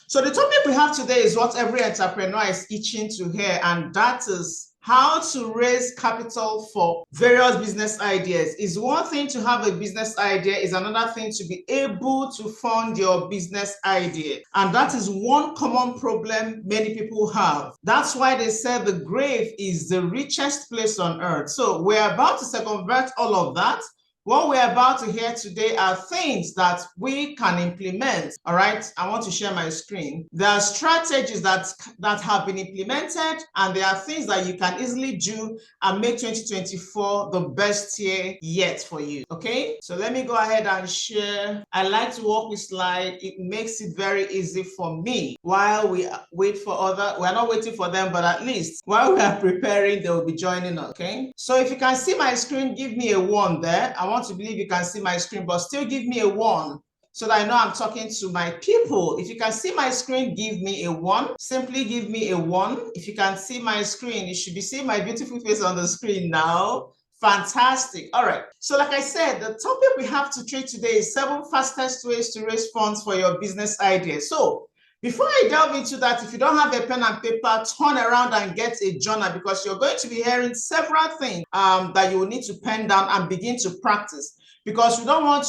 So the topic we have today is what every entrepreneur is itching to hear, and that is how to raise capital for various business ideas. Is one thing to have a business idea, is another thing to be able to fund your business idea. And that is one common problem many people have. That's why they say the grave is the richest place on earth. So we're about to circumvent all of that. What we're about to hear today are things that we can implement. All right, I want to share my screen. There are strategies that have been implemented, and there are things that you can easily do and make 2024 the best year yet for you. Okay, so let me go ahead and share. I like to work with slides. It makes it very easy for me while we wait for other. We're not waiting for them, but at least while we are preparing, they will be joining us. Okay, so if you can see my screen, give me a 1 there. I want to believe you can see my screen, but still give me a 1 so that I know I'm talking to my people. If you can see my screen, give me a 1. Simply give me a 1. If you can see my screen, you should be seeing my beautiful face on the screen now. Fantastic. All right. So like I said, the topic we have to treat today is 7 fastest ways to raise funds for your business idea. So before I delve into that, if you don't have a pen and paper, turn around and get a journal, because you're going to be hearing several things that you will need to pen down and begin to practice. Because we don't want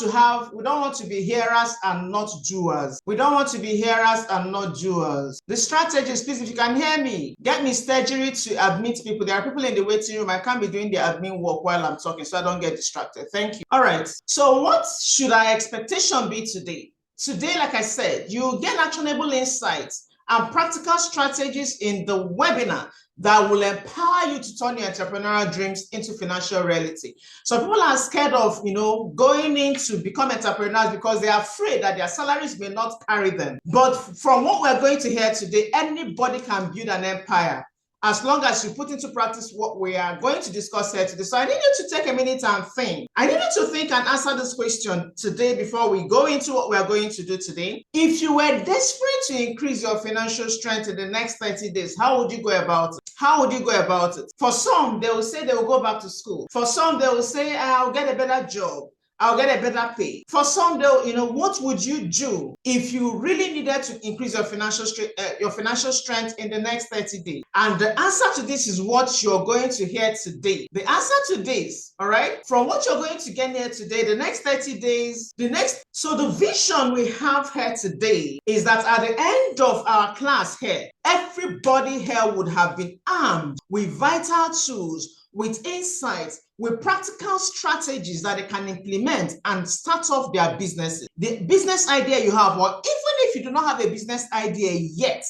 to be hearers and not doers. We don't want to be hearers and not doers. The strategies, please, if you can hear me, get me strategy to admit people. There are people in the waiting room. I can't be doing the admin work while I'm talking, so I don't get distracted. Thank you. All right. So what should our expectation be today? Today, like I said, you'll get actionable insights and practical strategies in the webinar that will empower you to turn your entrepreneurial dreams into financial reality. So people are scared of, going into become entrepreneurs because they are afraid that their salaries may not carry them. But from what we're going to hear today, anybody can build an empire as long as you put into practice what we are going to discuss here today. So I need you to take a minute and think. I need you to think and answer this question today before we go into what we are going to do today. If you were desperate to increase your financial strength in the next 30 days, how would you go about it? How would you go about it? For some, they will say they will go back to school. For some, they will say, I'll get a better job. I'll get a better pay. For some, though, what would you do if you really needed to increase your financial strength in the next 30 days? And the answer to this is what you're going to hear today. The answer to this, all right, from what you're going to get here today, the next 30 days, so the vision we have here today is that at the end of our class here, everybody here would have been armed with vital tools, with insights, with practical strategies that they can implement and start off their businesses. The business idea you have, or even if you do not have a business idea yet,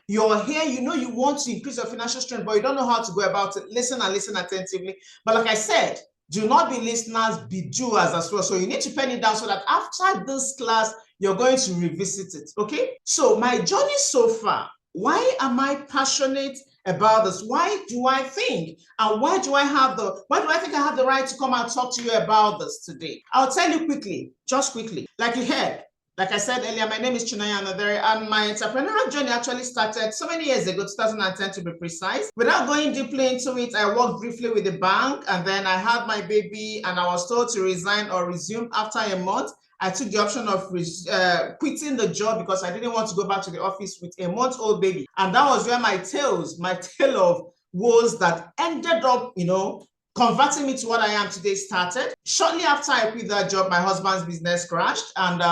you're here, you want to increase your financial strength, but you don't know how to go about it. Listen and listen attentively. But like I said, do not be listeners, be doers as well. So you need to pen it down so that after this class, you're going to revisit it, okay? So my journey so far, why am I passionate about this? Why do I think, and why do I think I have the right to come and talk to you about this today? I'll tell you quickly, just quickly. Like you heard, like I said earlier, my name is Chinaya Anadere, and my entrepreneurial journey actually started so many years ago, 2010 to be precise. Without going deeply into it, I worked briefly with the bank, and then I had my baby, and I was told to resign or resume after a month. I took the option of quitting the job because I didn't want to go back to the office with a month-old baby. And that was where my tale of woes that ended up, converting me to what I am today started. Shortly after I quit that job, my husband's business crashed, and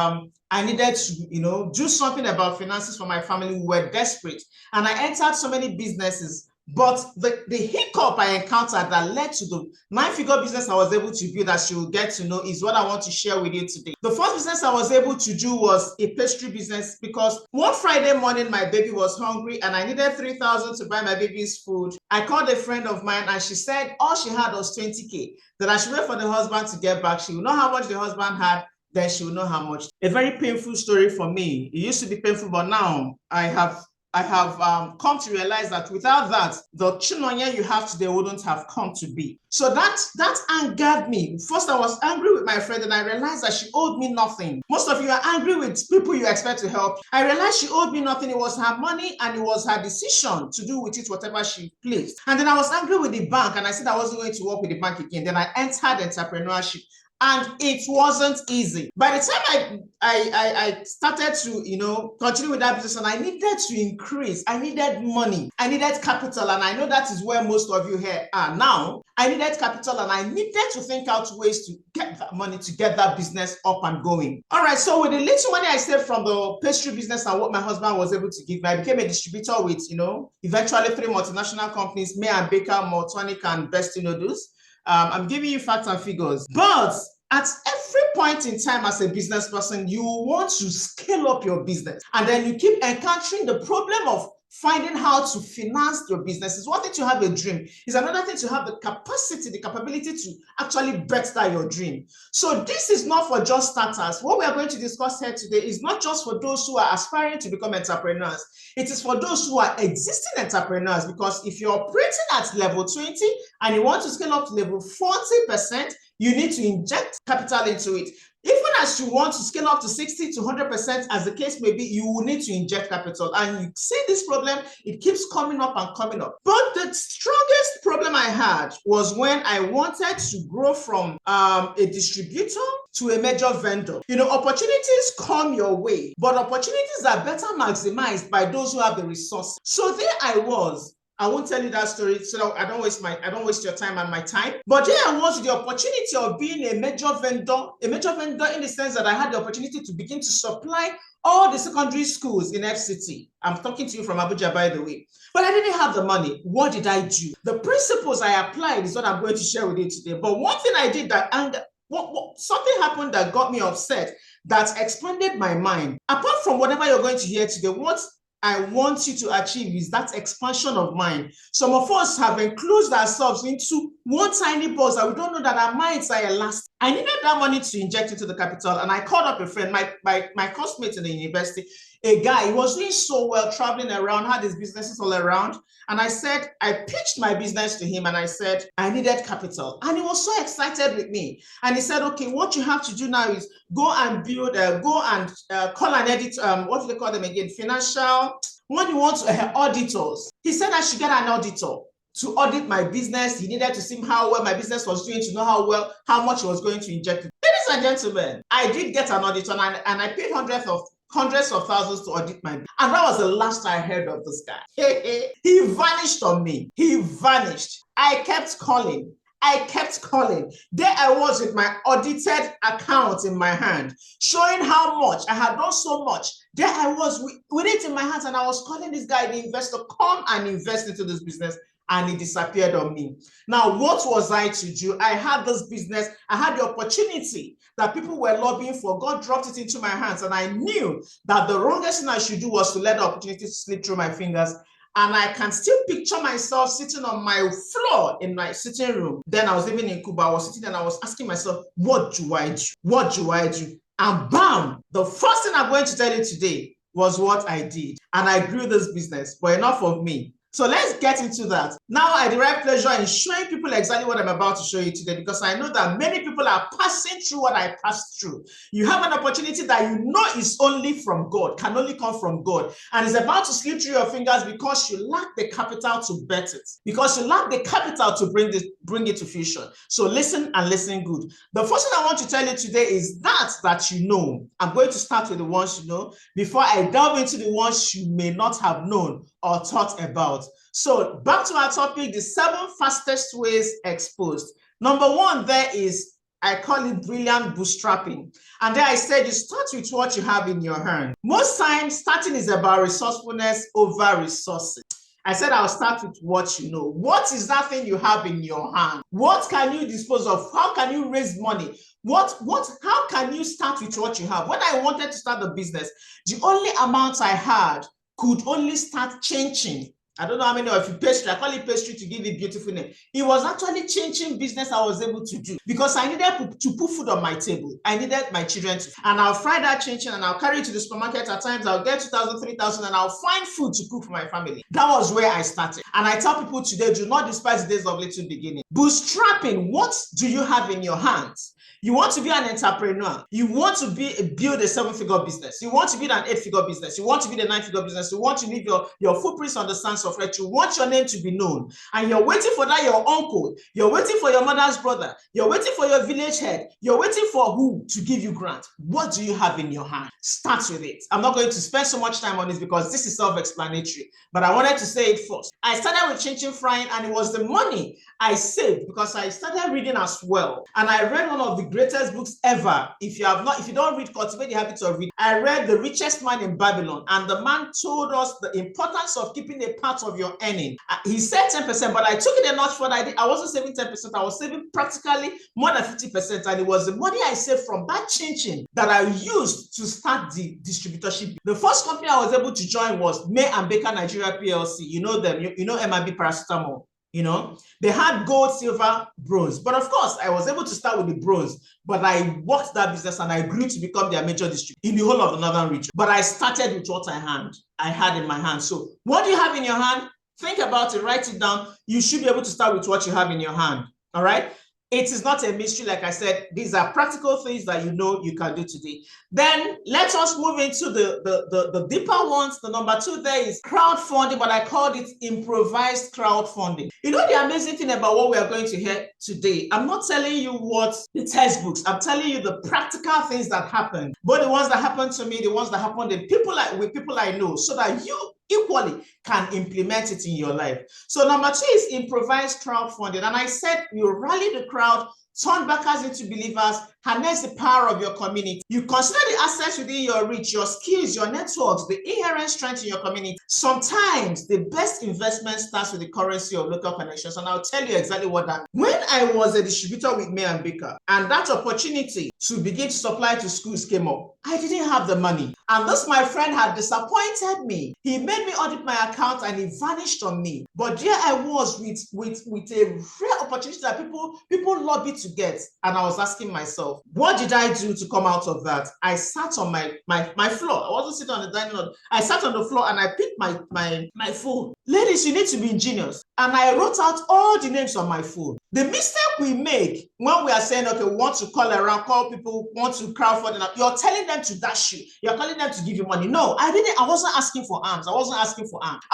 I needed to, do something about finances for my family. We were desperate, and I entered so many businesses. But the hiccup I encountered that led to the 9-figure business I was able to build, as you will get to know, is what I want to share with you today. The first business I was able to do was a pastry business, because one Friday morning, my baby was hungry and I needed 3,000 to buy my baby's food. I called a friend of mine and she said all she had was 20K, that I should wait for the husband to get back. She will know how much the husband had, then she will know how much. A very painful story for me. It used to be painful, but now I have come to realize that without that, the Chinonya you have today wouldn't have come to be. So that angered me. First, I was angry with my friend, and I realized that she owed me nothing. Most of you are angry with people you expect to help. I realized she owed me nothing. It was her money, and it was her decision to do with it whatever she pleased. And then I was angry with the bank, and I said I wasn't going to work with the bank again. Then I entered entrepreneurship. And it wasn't easy. By the time I started to, continue with that business, and I needed to increase, I needed money, I needed capital, and I know that is where most of you here are now. I needed capital, and I needed to think out ways to get that money to get that business up and going. All right, so with the little money I saved from the pastry business and what my husband was able to give me, I became a distributor with, eventually 3 multinational companies, May and Baker, Maltonic, and Best Noodles. I'm giving you facts and figures, but at every point in time as a business person, you want to scale up your business, and then you keep encountering the problem of finding how to finance your business. It's one thing to have a dream. It's another thing to have the capacity, the capability to actually better your dream. So this is not for just starters. What we are going to discuss here today is not just for those who are aspiring to become entrepreneurs. It is for those who are existing entrepreneurs, because if you're operating at level 20 and you want to scale up to level 40%, you need to inject capital into it. Even as you want to scale up to 60 to 100%, as the case may be, you will need to inject capital. And you see this problem, it keeps coming up and coming up. But the strongest problem I had was when I wanted to grow from a distributor to a major vendor. Opportunities come your way, but opportunities are better maximized by those who have the resources. So there I was. I won't tell you that story so that I don't waste your time and my time. But here I was with the opportunity of being a major vendor in the sense that I had the opportunity to begin to supply all the secondary schools in FCT. I'm talking to you from Abuja, by the way. But I didn't have the money. What did I do? The principles I applied is what I'm going to share with you today. But one thing I did something happened that got me upset, that expanded my mind. Apart from whatever you're going to hear today, what I want you to achieve is that expansion of mind. Some of us have enclosed ourselves into one tiny box that we don't know that our minds are elastic. I needed that money to inject into the capital, and I called up a friend, my classmate in the university, a guy. He was doing so well, traveling around, had his businesses all around. And I pitched my business to him, and I said, I needed capital. And he was so excited with me. And he said, okay, what you have to do now is go and call and edit, what do they call them again? When you want auditors. He said I should get an auditor to audit my business. He needed to see how well my business was doing, to know how much he was going to inject. Ladies and gentlemen, I did get an auditor, and I paid hundreds of thousands to audit my business. And that was the last I heard of this guy. He vanished on me. He vanished. I kept calling. There I was with my audited account in my hand, showing how much I had done. So much. There I was with it in my hands, and I was calling this guy, the investor, come and invest into this business. And he disappeared on me. Now, what was I to do? I had this business. I had the opportunity that people were lobbying for. God dropped it into my hands, and I knew that the wrongest thing I should do was to let the opportunity slip through my fingers. And I can still picture myself sitting on my floor in my sitting room. Then I was living in Cuba. I was sitting and I was asking myself, what do I do? What do I do? And bam, the first thing I'm going to tell you today was what I did. And I grew this business. But enough of me. So let's get into that. Now I derive pleasure in showing people exactly what I'm about to show you today, because I know that many people are passing through what I passed through. You have an opportunity that you know is only from God, can only come from God, and is about to slip through your fingers because you lack the capital to bet it, because you lack the capital to bring it to fruition. So listen, and listen good. The first thing I want to tell you today is that you know. I'm going to start with the ones you know before I delve into the ones you may not have known or thought about. So back to our topic, the 7 fastest ways exposed. Number 1 there is, I call it brilliant bootstrapping. And there I said you start with what you have in your hand. Most times starting is about resourcefulness over resources. I said I'll start with what you know. What is that thing you have in your hand? What can you dispose of? How can you raise money? How can you start with what you have? When I wanted to start the business, the only amount I had could only start changing. I don't know how many of you pastry, I call it pastry to give it beautiful name. It was actually changing business I was able to do because I needed to put food on my table. I needed my children to, and I'll fry that changing and I'll carry it to the supermarket. At times I'll get 2,000, 3,000 and I'll find food to cook for my family. That was where I started. And I tell people today, do not despise the days of little beginning. Bootstrapping, what do you have in your hands? You want to be an entrepreneur. You want to build a 7-figure business. You want to build an 8-figure business. You want to build a 9-figure business. You want to leave your footprints on the sands of earth. You want your name to be known. And you're waiting for that, your uncle. You're waiting for your mother's brother. You're waiting for your village head. You're waiting for who to give you grant. What do you have in your hand? Start with it. I'm not going to spend so much time on this because this is self-explanatory. But I wanted to say it first. I started with chin chin frying, and it was the money I saved because I started reading as well. And I read one of the greatest books ever. If you don't read, cultivate the habit of reading. I read The Richest Man in Babylon, and the man told us the importance of keeping a part of your earning. He said 10%, but I took it a notch further. I wasn't saving 10%. I was saving practically more than 50%, and it was the money I saved from that chin that I used to start the distributorship. The first company I was able to join was May and Baker Nigeria PLC. You know them. You know M&B Paracetamol. You know, they had gold, silver, bronze. But of course, I was able to start with the bronze, but I worked that business and I grew to become their major distributor in the whole of the northern region. But I started with what I had in my hand. So what do you have in your hand? Think about it, write it down. You should be able to start with what you have in your hand. All right. It is not a mystery. Like I said, these are practical things that you know you can do today. Then let us move into the deeper ones. The number 2 there is crowdfunding, but I called it improvised crowdfunding. You know the amazing thing about what we are going to hear today? I'm not telling you what the textbooks, I'm telling you the practical things that happen. Both the ones that happened to me, the ones that happened with people I know, so that you equally can implement it in your life. So number 2 is improvised crowdfunding. And I said you rally the crowd, turn backers into believers, harness the power of your community. You consider the assets within your reach, your skills, your networks, the inherent strength in your community. Sometimes the best investment starts with the currency of local connections. And I'll tell you exactly what that means. When I was a distributor with May and Baker, and that opportunity to begin to supply to schools came up, I didn't have the money. And this, my friend, had disappointed me. He made me audit my account and he vanished on me. But there I was with a rare opportunity that people lobbied to get. And I was asking myself, what did I do to come out of that? I sat on my floor. I wasn't sitting on the dining room. I sat on the floor and I picked my phone. Ladies, you need to be ingenious. And I wrote out all the names on my phone. The mistake we make when we are saying, okay, we want to call around, call people, want to crowdfund, you're telling them to dash you. You're calling them to give you money. No, I wasn't asking for arms. I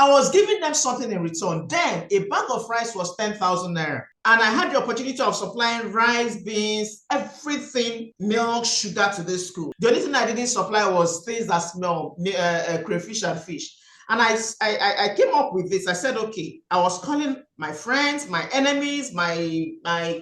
was giving them something in return. Then a bag of rice was 10,000 naira. And I had the opportunity of supplying rice, beans, everything, milk, sugar to this school. The only thing I didn't supply was things that smell, crayfish and fish. And I came up with this. I said, okay, I was calling my friends, my enemies, my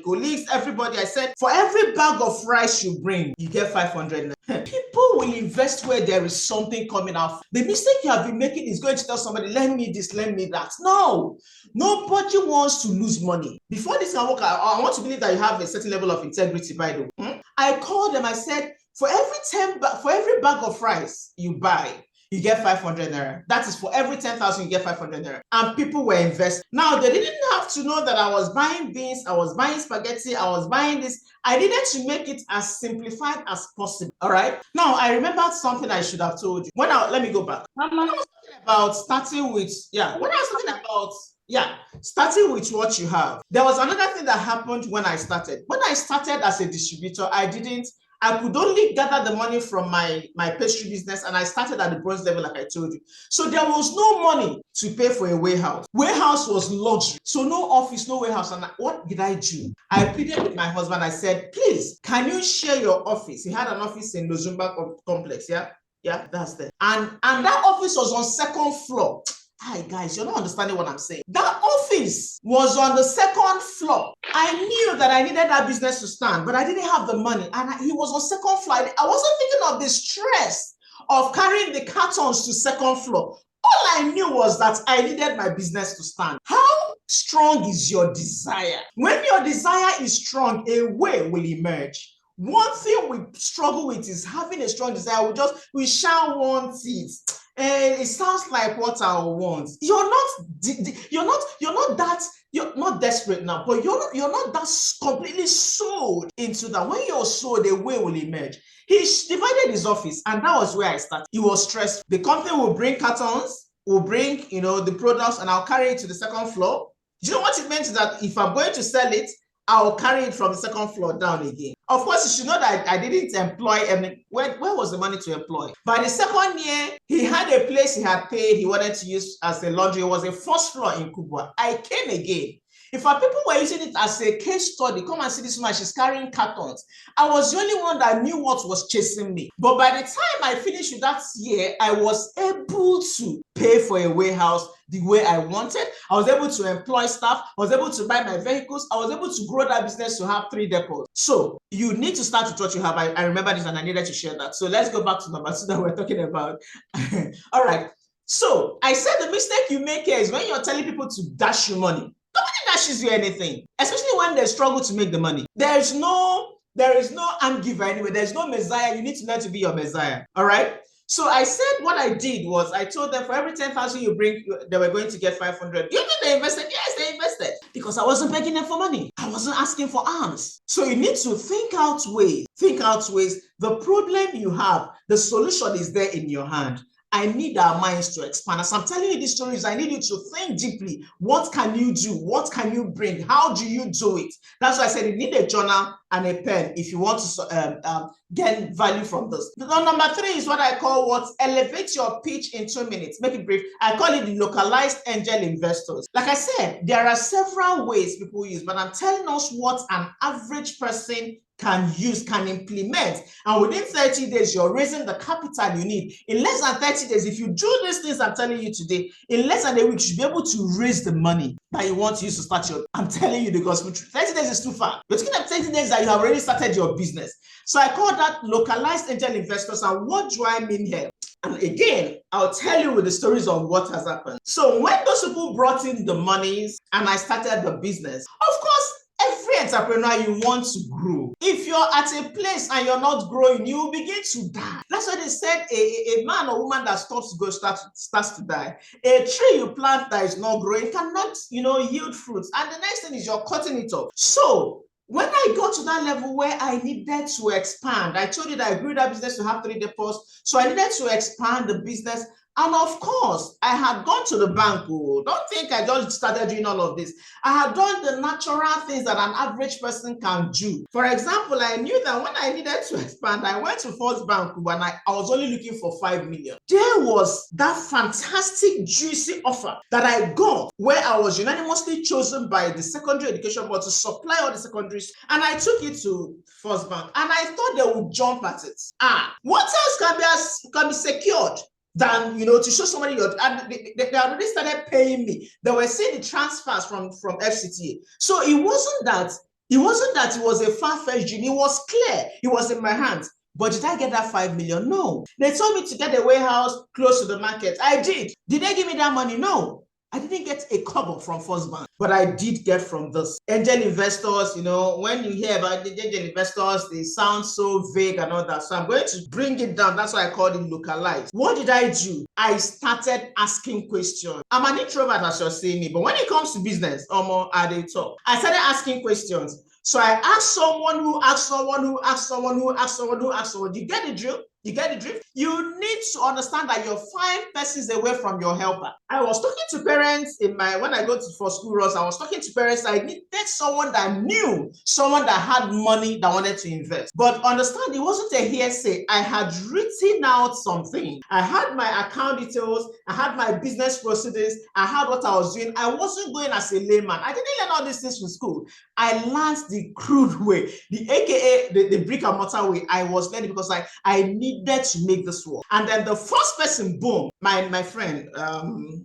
colleagues, everybody. I said, for every bag of rice you bring, you get 500. People will invest where there is something coming out. The mistake you have been making is going to tell somebody, lend me this, lend me that. No, nobody wants to lose money. Before this can work, I want to believe that you have a certain level of integrity, by the way. I called them, I said, for every bag of rice you buy, you get 500 naira. That is for every 10,000, you get 500 naira. And people were investing. Now, they didn't have to know that I was buying beans, I was buying spaghetti, I was buying this. I needed to make it as simplified as possible. All right. Now, I remembered something I should have told you. Let me go back. When I was talking about starting with what you have. There was another thing that happened when I started. When I started as a distributor, I could only gather the money from my pastry business, and I started at the bronze level, like I told you. So there was no money to pay for a warehouse. Warehouse was luxury. So no office, no warehouse. And what did I do? I pleaded with my husband. I said, please, can you share your office? He had an office in Lozumba complex. Yeah, that's there. And that office was on 2nd floor. Hi guys, you're not understanding what I'm saying. That office was on the 2nd floor. I knew that I needed that business to stand, but I didn't have the money. And he was on 2nd floor. I wasn't thinking of the stress of carrying the cartons to 2nd floor. All I knew was that I needed my business to stand. How strong is your desire? When your desire is strong, a way will emerge. One thing we struggle with is having a strong desire. We shall want it. And it sounds like what I want. You're not desperate now, but you're not that completely sold into that. When you're sold, a way will emerge. He divided his office, and that was where I started. He was stressed. The company will bring cartons. will bring, the products, and I'll carry it to the second floor. Do you know what it meant? Is that if I'm going to sell it, I'll carry it from the second floor down again. Of course, you should know that I didn't employ any. Where was the money to employ? By the second year, he had a place he had paid, he wanted to use as a laundry. It was a first floor in Kubwa. I came again. In fact, people were using it as a case study. Come and see this woman, she's carrying cartons. I was the only one that knew what was chasing me. But by the time I finished with that year, I was able to pay for a warehouse the way I wanted. I was able to employ staff. I was able to buy my vehicles. I was able to grow that business to have 3 depots. So you need to start with what you have. I remember this and I needed to share that. So let's go back to number 2 that we're talking about. All right. So I said the mistake you make here is when you're telling people to dash you money. Nobody dashes you anything, especially when they struggle to make the money. There is no hand giver anyway. There's no Messiah. You need to learn to be your Messiah. All right. So I said what I did was I told them for every 10,000 you bring, they were going to get 500. You think they invested? Yes, they invested. Because I wasn't begging them for money. I wasn't asking for alms. So you need to think out ways. Think out ways. The problem you have, the solution is there in your hand. I need our minds to expand. As I'm telling you these stories, I need you to think deeply. What can you do? What can you bring? How do you do it? That's why I said you need a journal and a pen if you want to get value from this. Number 3 is what I call what elevate your pitch in 2 minutes. Make it brief. I call it the localized angel investors. Like I said, there are several ways people use, but I'm telling us what an average person can use, can implement, and within 30 days you're raising the capital you need. In less than 30 days, if you do these things I'm telling you today, in less than a week you should be able to raise the money that you want to use to start your. I'm telling you, because 30 days is too far. You're talking about 30 days that you have already started your business. So I call that localized angel investors. And what do I mean here? And again, I'll tell you with the stories of what has happened. So when those people brought in the monies and I started the business, of course, every entrepreneur, you want to grow. If you're at a place and you're not growing, you will begin to die. That's why they said a man or woman that stops to go starts to die. A tree you plant that is not growing cannot, yield fruits. And the next thing is you're cutting it off. So when I got to that level where I needed to expand, I told you that I grew that business to have 3 depots. So I needed to expand the business. And of course, I had gone to the bank. Oh, don't think I just started doing all of this. I had done the natural things that an average person can do. For example, I knew that when I needed to expand, I went to First Bank when I was only looking for 5 million. There was that fantastic, juicy offer that I got where I was unanimously chosen by the secondary education board to supply all the secondaries. And I took it to First Bank and I thought they would jump at it. What else can be secured than to show somebody and they already started paying me. They were seeing the transfers from FCTA. So it wasn't that it was a far-fetched dream. It was clear. It was in my hands. But did I get that 5 million? No. They told me to get a warehouse close to the market. I did. Did they give me that money? No. I didn't get a kobo from First Bank, but I did get from this. Angel investors, when you hear about the angel investors, they sound so vague and all that. So I'm going to bring it down. That's why I called it localized. What did I do? I started asking questions. I'm an introvert, as you're seeing me, but when it comes to business, I dey talk. I started asking questions. So I asked someone who asked someone who asked someone who asked someone who asked someone. You get the drill? You get the drift? You need to understand that you're 5 persons away from your helper. I was talking to parents when I go for school runs, I was talking to parents. I needed someone that knew, someone that had money that wanted to invest. But understand, it wasn't a hearsay. I had written out something. I had my account details. I had my business proceedings. I had what I was doing. I wasn't going as a layman. I didn't learn all these things from school. I learned the crude way, the AKA the brick and mortar way. I was learning because I needed to make this work. And then the first person, boom, my friend,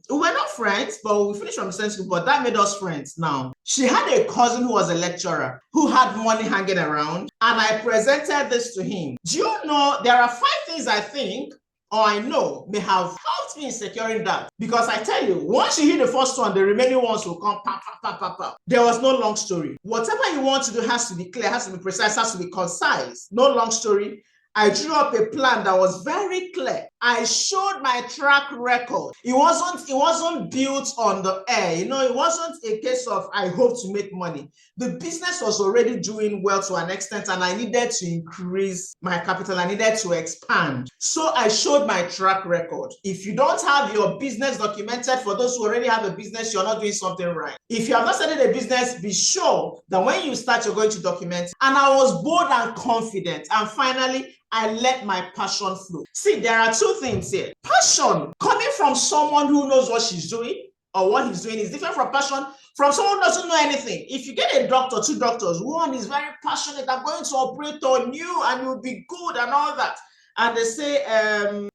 we were not friends, but we finished from the same school, but that made us friends now. She had a cousin who was a lecturer who had money hanging around, and I presented this to him. Do you know, there are 5 things I think, or I know, may have helped me in securing that. Because I tell you, once you hit the first one, the remaining ones will come, pop, pop, pop, pop, pop. There was no long story. Whatever you want to do has to be clear, has to be precise, has to be concise. No long story. I drew up a plan that was very clear. I showed my track record. It wasn't built on the air. It wasn't a case of I hope to make money. The business was already doing well to an extent, and I needed to increase my capital. I needed to expand. So I showed my track record. If you don't have your business documented, for those who already have a business, you're not doing something right. If you have not started a business, be sure that when you start, you're going to document. And I was bold and confident. And finally, I let my passion flow. See, there are two things here. Passion coming from someone who knows what she's doing or what he's doing is different from passion from someone who doesn't know anything. If you get a doctor, two doctors, one is very passionate, I'm going to operate on you and you'll be good and all that. And they say,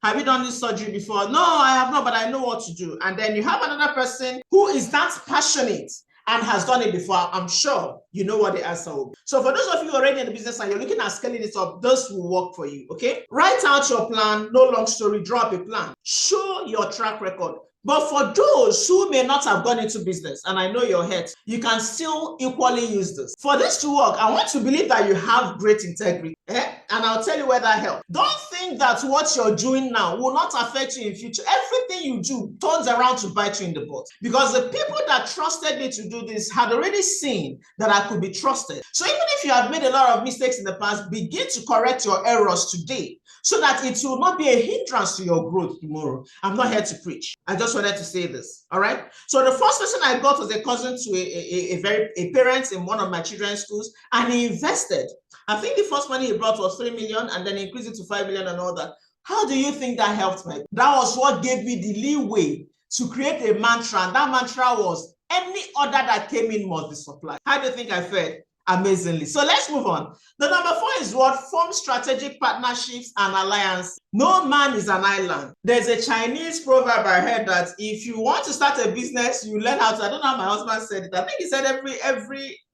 have you done this surgery before? No, I have not, but I know what to do. And then you have another person who is that passionate and has done it before. I'm sure you know what the answer will be. So for those of you already in the business and you're looking at scaling it up, this will work for you, okay? Write out your plan, no long story, draw up a plan. Show your track record. But for those who may not have gone into business, and I know your head, you can still equally use this. For this to work, I want to believe that you have great integrity. And I'll tell you where that helps. Don't think that what you're doing now will not affect you in future. Everything you do turns around to bite you in the butt. Because the people that trusted me to do this had already seen that I could be trusted. So even if you have made a lot of mistakes in the past, begin to correct your errors today, so that it will not be a hindrance to your growth tomorrow. I'm not here to preach. I just wanted to say this, all right? So the first person I got was a cousin to a parent in one of my children's schools, and he invested. I think the first money he brought was 3 million, and then he increased it to 5 million and all that. How do you think that helped me? That was what gave me the leeway to create a mantra, and that mantra was, any order that came in must be supplied. How do you think I fared? Amazingly. So let's move on. The number 4 is what? Form strategic partnerships and alliances. No man is an island. There's a Chinese proverb I heard that if you want to start a business, you learn how to, I don't know how my husband said it. I think he said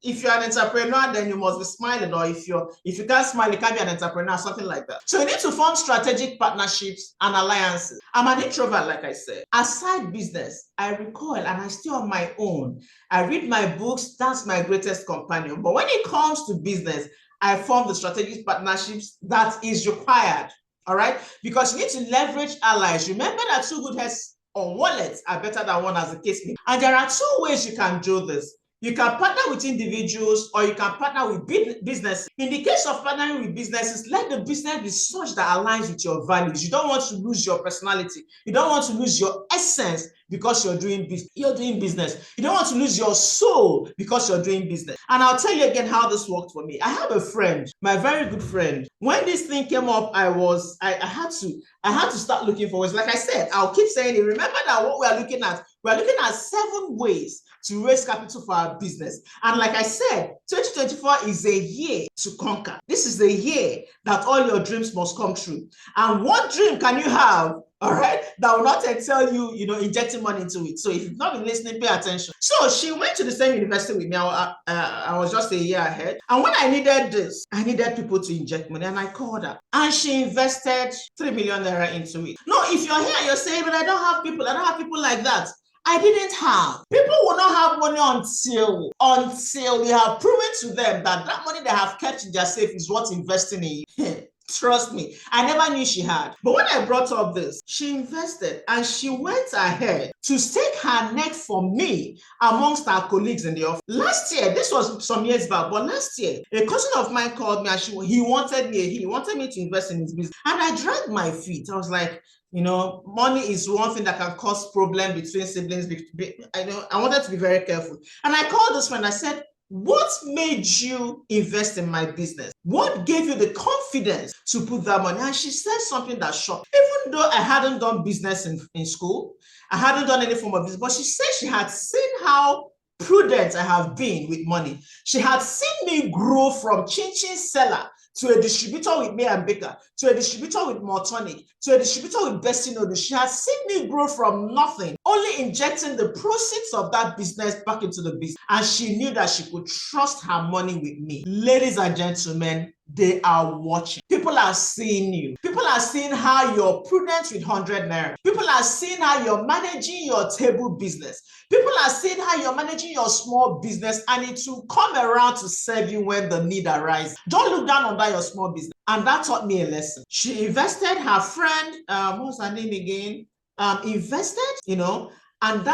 if you're an entrepreneur, then you must be smiling, or if you can't smile, you can't be an entrepreneur, something like that. So you need to form strategic partnerships and alliances. I'm an introvert, like I said. Aside business, I recoil and I stay on my own. I read my books, that's my greatest companion. But when it comes to business, I form the strategic partnerships that is required. All right, because you need to leverage allies. Remember that 2 good heads on wallets are better than one, as the case may be. And there are 2 ways you can do this. You can partner with individuals, or you can partner with businesses. In the case of partnering with businesses, let the business be such that aligns with your values. You don't want to lose your personality. You don't want to lose your essence because you're doing business. You don't want to lose your soul because you're doing business. And I'll tell you again how this worked for me. I have a friend, my very good friend. When this thing came up, I had to start looking for ways. Like I said, I'll keep saying it. Remember that what we're looking at 7 ways to raise capital for our business. And like I said, 2024 is a year to conquer. This is the year that all your dreams must come true. And what dream can you have, all right, that will not entail you, injecting money into it? So if you've not been listening, pay attention. So she went to the same university with me. I was just a year ahead. And when I needed this, I needed people to inject money, and I called her. And she invested 3 million naira into it. No, if you're here, you're saying, but I don't have people like that. I didn't have. People will not have money until you have proven to them that money they have kept in their safe is worth investing in. Trust me, I never knew she had. But when I brought up this, she invested and she went ahead to stake her neck for me amongst our colleagues in the office. Last year, this was some years back, but last year, a cousin of mine called me and he wanted me to invest in his business. And I dragged my feet. I was like, money is one thing that can cause problem between siblings. I wanted to be very careful. And I called this friend. I said, what made you invest in my business? What gave you the confidence to put that money? And she said something that shocked. Even though I hadn't done business in school, I hadn't done any form of business, but she said she had seen how prudent I have been with money. She had seen me grow from chin-chin seller to a distributor with May and Baker, to a distributor with Mortonic, to a distributor with Bestie Noodles. She has seen me grow from nothing, only injecting the proceeds of that business back into the business. And she knew that she could trust her money with me. Ladies and gentlemen, they are watching. People are seeing you. People are seeing how you're prudent with 100 naira. People are seeing how you're managing your table business. People are seeing how you're managing your small business, and it will come around to serve you when the need arises. Don't look down on that your small business. And that taught me a lesson. She invested, her friend, what was her name again? Invested, and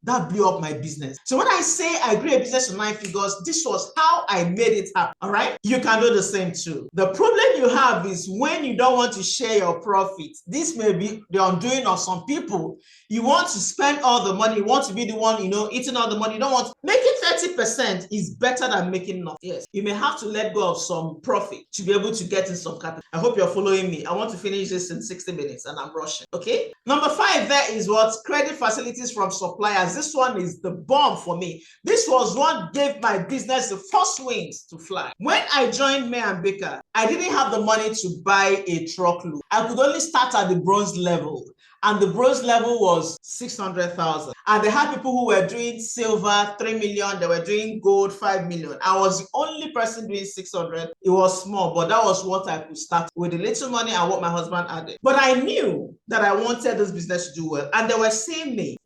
that blew up my business. So when I say I grew a business to 9 figures, this was how I made it happen. All right. You can do the same too. The problem you have is when you don't want to share your profits. This may be the undoing of some people. You want to spend all the money. You want to be the one, eating all the money. You don't want making 30% is better than making nothing. Yes. You may have to let go of some profit to be able to get in some capital. I hope you're following me. I want to finish this in 60 minutes and I'm rushing. Okay. Number 5 there is what? Credit facilities from suppliers. This one is the bomb for me. This was what gave my business the first wings to fly. When I joined May and Baker, I didn't have the money to buy a truckload. I could only start at the bronze level. And the bronze level was 600,000. And they had people who were doing silver, 3 million. They were doing gold, 5 million. I was the only person doing 600. It was small, but that was what I could start with the little money and what my husband added. But I knew that I wanted this business to do well. And they were seeing me,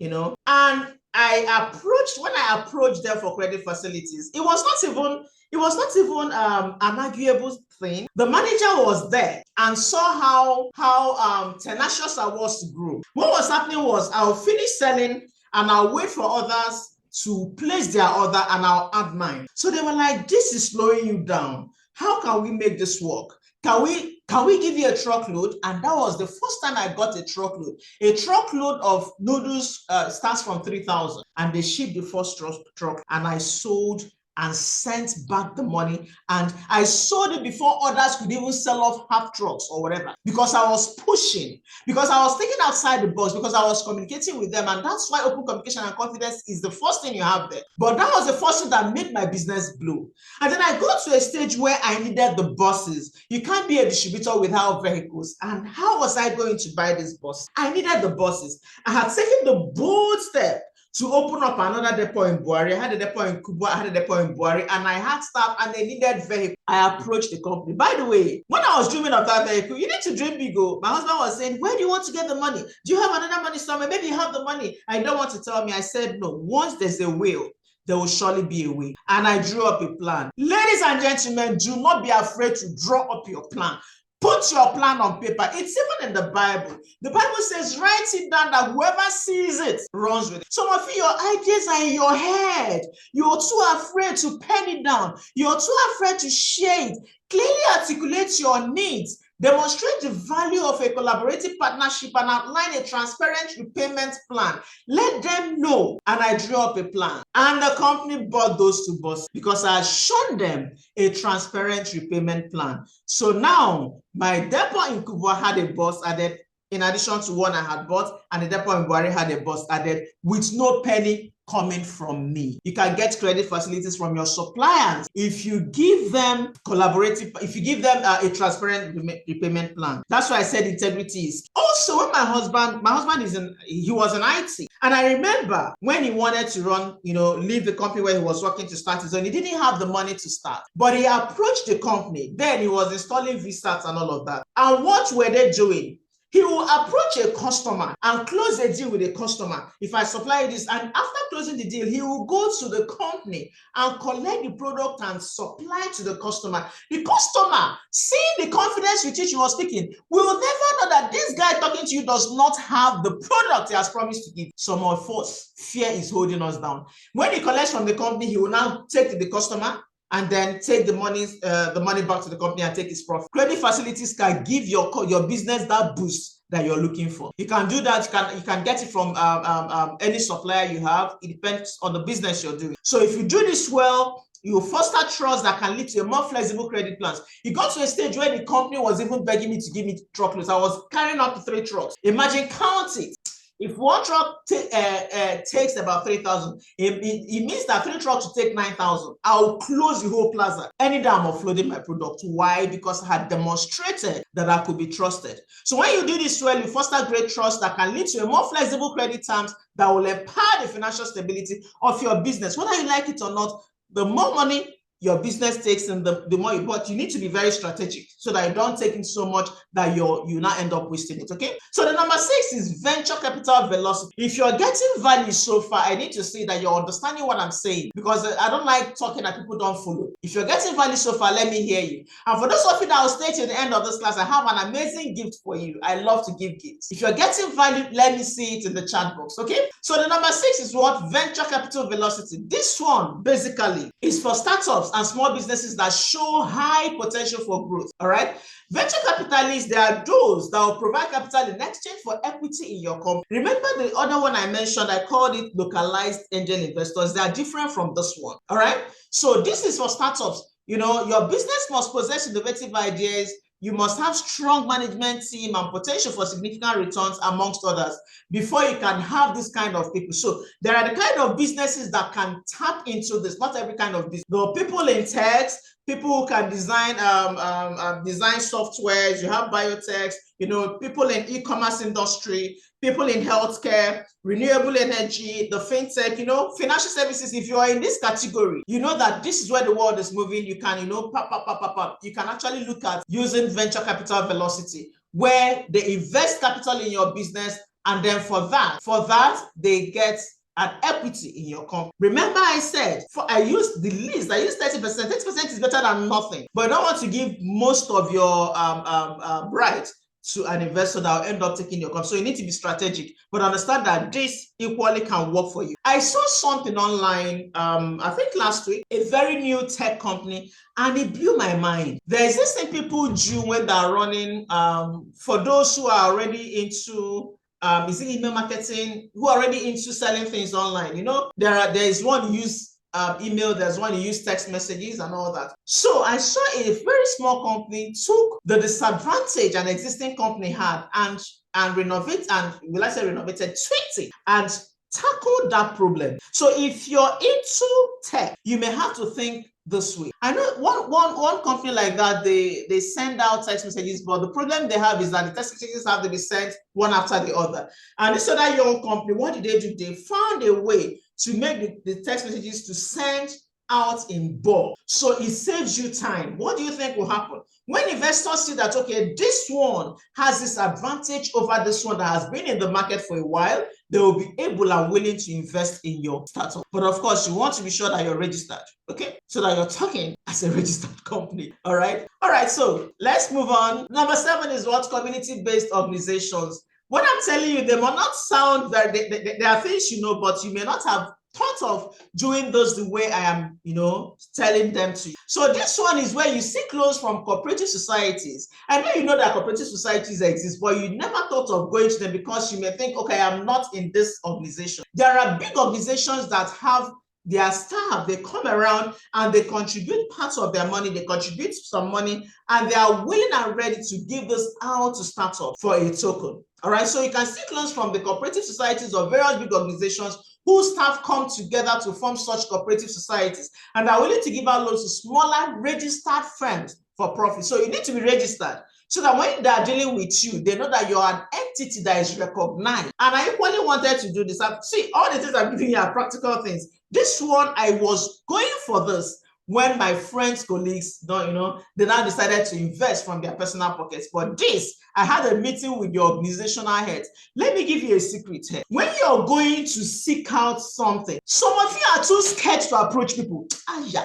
and when I approached them for credit facilities, it was not even an arguable thing. The manager was there and saw how tenacious I was to grow. What was happening was I'll finish selling and I'll wait for others to place their order and I'll add mine. So they were like, this is slowing you down. How can we make this work? Can we give you a truckload? And that was the first time I got a truckload. A truckload of noodles starts from 3,000, and they shipped the first truck, and I sold and sent back the money, and I sold it before others could even sell off half trucks or whatever, because I was pushing, because I was thinking outside the box, because I was communicating with them. And that's why open communication and confidence is the first thing you have there. But that was the first thing that made my business blow. And then I got to a stage where I needed the buses. You can't be a distributor without vehicles. And how was I going to buy this bus? I needed the buses. I had taken the bold step to open up another depot in Buari. I had a depot in Kubwa, I had a depot in Buari, and I had staff and they needed vehicles. I approached the company. By the way, when I was dreaming of that vehicle, you need to dream big. My husband was saying, where do you want to get the money? Do you have another money somewhere? Maybe you have the money. I don't want to tell me. I said, no, once there's a will, there will surely be a way. And I drew up a plan. Ladies and gentlemen, do not be afraid to draw up your plan. Put your plan on paper. It's even in the Bible. The Bible says, write it down that whoever sees it runs with it. Some of you, your ideas are in your head. You're too afraid to pen it down. You're too afraid to share it. Clearly articulate your needs. Demonstrate the value of a collaborative partnership and outline a transparent repayment plan. Let them know. And I drew up a plan. And the company bought those 2 buses because I had shown them a transparent repayment plan. So now my depot in Kubwa had a bus added in addition to one I had bought, and the depot in Buari had a bus added with no penny coming from me. You can get credit facilities from your suppliers if you give them if you give them a transparent repayment plan. That's why I said integrity is. Also, when my husband he was in IT. And I remember when he wanted to run, leave the company where he was working to start his own, he didn't have the money to start. But he approached the company. Then he was installing VSATs and all of that. And what were they doing? He will approach a customer and close a deal with a customer. If I supply this, and after closing the deal, he will go to the company and collect the product and supply to the customer. The customer, seeing the confidence with which he was speaking, will never know that this guy talking to you does not have the product he has promised to give. Some of us, fear is holding us down. When he collects from the company, he will now take to the customer and then take the money back to the company and take his profit. Credit facilities can give your business that boost that you're looking for. You can do that. You can get it from any supplier you have. It depends on the business you're doing. So if you do this well, you foster trust that can lead to a more flexible credit plans. It got to a stage where the company was even begging me to give me truckloads. I was carrying up to 3 trucks. Imagine, count it. If one truck takes about 3,000, it means that 3 trucks will take 9,000. I'll close the whole plaza any day I'm offloading my product. Why? Because I had demonstrated that I could be trusted. So when you do this well, you foster great trust that can lead to a more flexible credit terms that will empower the financial stability of your business. Whether you like it or not, the more money your business takes in, the more you, but you need to be very strategic so that you don't take in so much that you now end up wasting it. Okay. So the number 6 is venture capital velocity. If you're getting value so far, I need to say that you're understanding what I'm saying, because I don't like talking that people don't follow. If you're getting value so far, let me hear you. And for those of you that will stay till the end of this class, I have an amazing gift for you. I love to give gifts. If you're getting value, let me see it in the chat box. Okay. So the number 6 is what? Venture capital velocity. This one basically is for startups and small businesses that show high potential for growth. All right. Venture capitalists, they are those that will provide capital in exchange for equity in your company. Remember the other one I mentioned, I called it localized angel investors. They are different from this one. All right. So this is for startups. You know, your business must possess innovative ideas. You must have strong management team and potential for significant returns, amongst others, before you can have this kind of people. So there are the kind of businesses that can tap into this. Not every kind of business. There are people in tech, people who can design design softwares. You have biotechs, you know, people in e-commerce industry, people in healthcare, renewable energy, the fintech, you know, financial services. If you are in this category, you know that this is where the world is moving. You can, you know, you can actually look at using venture capital velocity, where they invest capital in your business, and then for that they get an equity in your company. Remember I said, I used the least, I used 30%. 30% is better than nothing, but I don't want to give most of your right to an investor that will end up taking your company. So you need to be strategic, but understand that this equally can work for you. I saw something online, I think last week, a very new tech company, and it blew my mind. There's this thing people do when they're running, for those who are already into is it email marketing, who are already into selling things online. You know, there is one you use email, there's one you use text messages and all that. So I saw a very small company took the disadvantage an existing company had and renovate, and will I say renovated, tweaked it and tackled that problem. So if you're into tech, you may have to think this way. I know one company like that, they send out text messages, but the problem they have is that the text messages have to be sent one after the other. And this other young company, what did they do? They found a way to make the text messages to send out in bulk. So it saves you time. What do you think will happen? When investors see that, okay, this one has this advantage over this one that has been in the market for a while, they will be able and willing to invest in your startup. But of course, you want to be sure that you're registered, okay? So that you're talking as a registered company, all right? All right, so let's move on. Number 7 is what? Community-based organizations. What I'm telling you, they might not sound very, there are things you know, but you may not have thought of doing those the way I am, you know, telling them to you. So this one is where you seek loans from cooperative societies. I know you know that cooperative societies exist, but you never thought of going to them because you may think, okay, I'm not in this organization. There are big organizations that have their staff, they come around and they contribute parts of their money, they contribute some money, and they are willing and ready to give this out to startups for a token. All right, so you can seek loans from the cooperative societies or various big organizations whose staff come together to form such cooperative societies and are willing to give out loans to smaller registered firms for profit. So you need to be registered so that when they are dealing with you, they know that you're an entity that is recognized. And I equally wanted to do this. See, all the things I'm giving you are practical things. This one, I was going for this when my friends, colleagues, don't, you know, they now decided to invest from their personal pockets. But this, I had a meeting with the organizational heads. Let me give you a secret here. When you're going to seek out something, some of you are too scared to approach people.